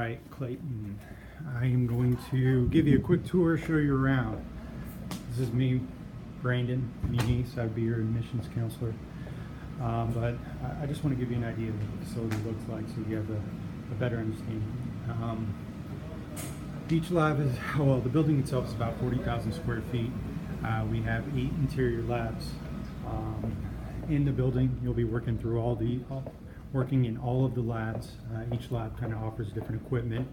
right, Clayton. I am going to give you a quick tour, show you around. This is me, Brandon Muniz. I'd be your admissions counselor. But I just want to give you an idea of what the facility looks like so you have a better understanding. Each lab is, well, the building itself is about 40,000 square feet. We have 8 interior labs. In the building, you'll be working through working in all of the labs. Each lab kind of offers different equipment,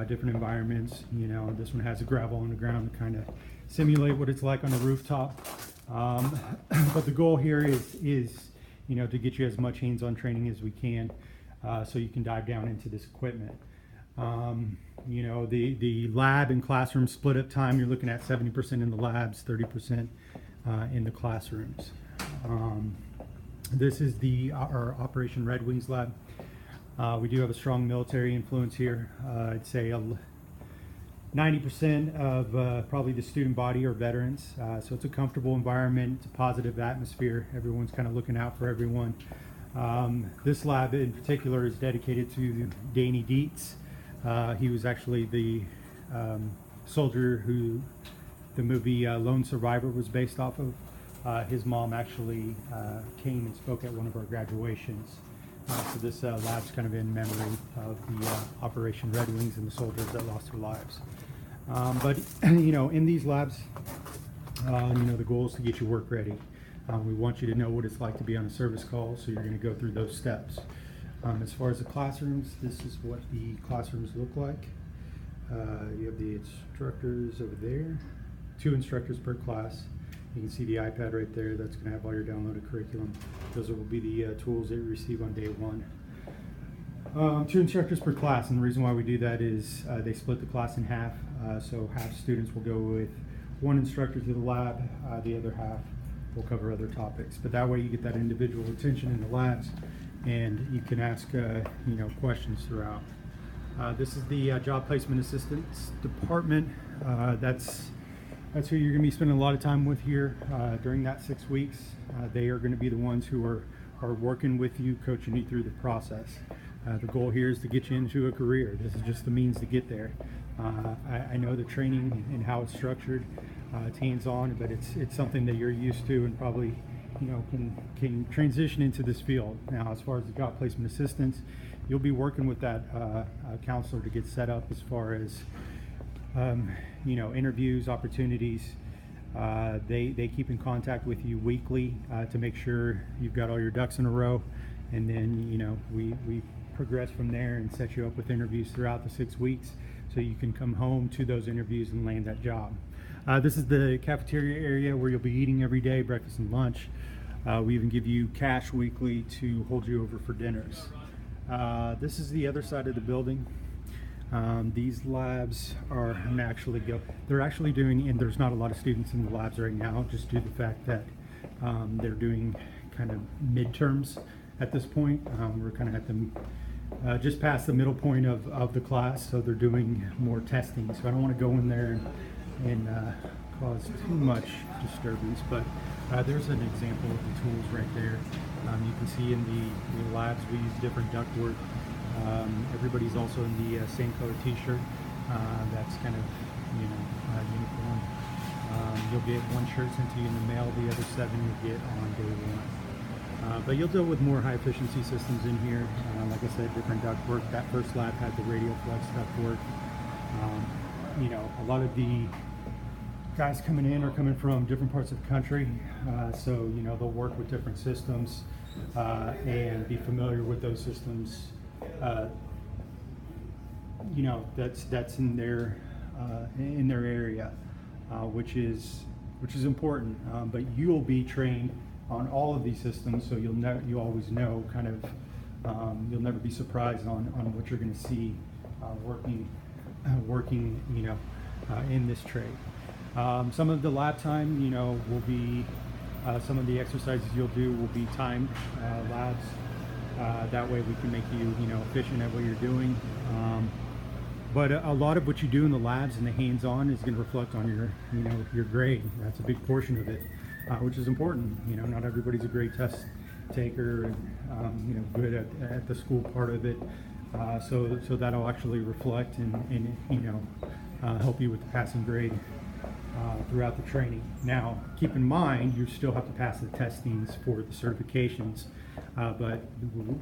different environments. You know, this one has a gravel on the ground to kind of simulate what it's like on a rooftop. But the goal here is you know, to get you as much hands-on training as we can, so you can dive down into this equipment. You know, the lab and classroom split up time, you're looking at 70% in the labs, 30% in the classrooms. This is our Operation Red Wings lab. We do have a strong military influence here. I'd say 90% of probably the student body are veterans, so it's a comfortable environment, it's a positive atmosphere, everyone's kind of looking out for everyone. This lab in particular is dedicated to Danny Dietz. He was actually the soldier who the movie Lone Survivor was based off of. His mom actually came and spoke at one of our graduations. So this lab's kind of in memory of the Operation Red Wings and the soldiers that lost their lives. But you know, in these labs, you know, the goal is to get you work ready. We want you to know what it's like to be on a service call, so you're going to go through those steps. As far as the classrooms, this is what the classrooms look like. You have the instructors over there, 2 instructors per class. You can see the iPad right there. That's going to have all your downloaded curriculum. Those will be the tools that you receive on day 1. 2 instructors per class, and the reason why we do that is they split the class in half. So half students will go with 1 instructor to the lab, the other half will cover other topics. But that way you get that individual attention in the labs, and you can ask you know, questions throughout. This is the Job Placement Assistance Department. That's who you're going to be spending a lot of time with here during that 6 weeks. They are going to be the ones who are working with you, coaching you through the process. The goal here is to get you into a career. This is just the means to get there. I know the training and how it's structured. It's hands-on, but it's something that you're used to and probably, you know, can transition into this field. Now, as far as the job placement assistance, you'll be working with that counselor to get set up as far as you know, interviews, opportunities. They keep in contact with you weekly to make sure you've got all your ducks in a row, and then, you know, we progress from there and set you up with interviews throughout the 6 weeks so you can come home to those interviews and land that job. This is the cafeteria area where you'll be eating every day, breakfast and lunch. We even give you cash weekly to hold you over for dinners. This is the other side of the building. These labs are they're actually doing, and there's not a lot of students in the labs right now, just due to the fact that they're doing kind of midterms at this point. We're kind of at the just past the middle point of the class, so they're doing more testing. So I don't want to go in there and cause too much disturbance, but there's an example of the tools right there. You can see in the labs we use different ductwork. Everybody's also in the same color t-shirt. That's kind of, you know, uniform. You'll get 1 shirt sent to you in the mail, the other 7 you'll get on day 1. But you'll deal with more high efficiency systems in here. Like I said, different ductwork. That first lab had the radial flex ductwork. You know, a lot of the guys coming in are coming from different parts of the country. So, you know, they'll work with different systems and be familiar with those systems. You know, that's in their area, which is important. But you'll be trained on all of these systems, so you always know kind of. You'll never be surprised on what you're going to see working, you know, in this trade. Some of the lab time, you know, will be some of the exercises you'll do will be timed labs. That way we can make you, you know, efficient at what you're doing. But a lot of what you do in the labs and the hands-on is going to reflect on your, you know, your grade. That's a big portion of it, which is important. You know, not everybody's a great test taker and, you know, good at the school part of it. So that'll actually reflect and help you with the passing grade throughout the training. Now, keep in mind, you still have to pass the testings for the certifications, but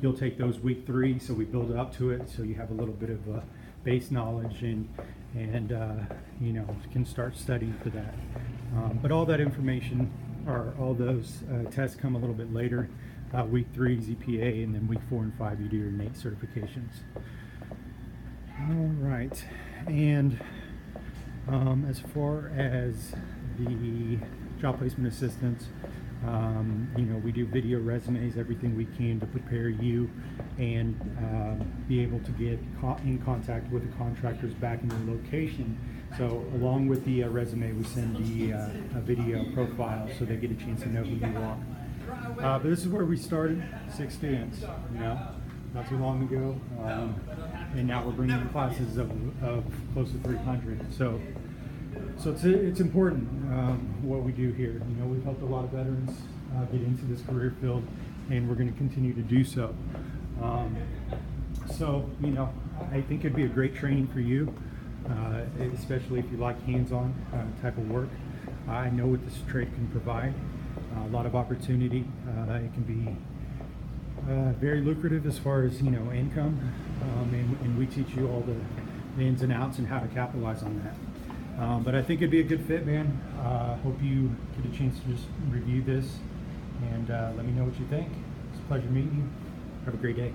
you'll take those week 3, so we build up to it, so you have a little bit of base knowledge and can start studying for that. But all that information, or all those tests, come a little bit later. Week 3 is EPA, and then week 4 and 5 you do your NATE certifications. All right, and as far as the job placement assistance, we do video resumes, everything we can to prepare you and be able to get in contact with the contractors back in your location. So along with the resume, we send a video profile so they get a chance to know who you are. But this is where we started, 6 students, not too long ago, and now we're bringing in classes of close to 300. So it's important what we do here. We've helped a lot of veterans get into this career field, and we're going to continue to do so. I think it'd be a great training for you, especially if you like hands-on type of work. I know what this trade can provide. A lot of opportunity. It can be very lucrative as far as income, and we teach you all the ins and outs and how to capitalize on that. But I think it'd be a good fit, man. Hope you get a chance to just review this and let me know what you think. It's a pleasure meeting you. Have a great day.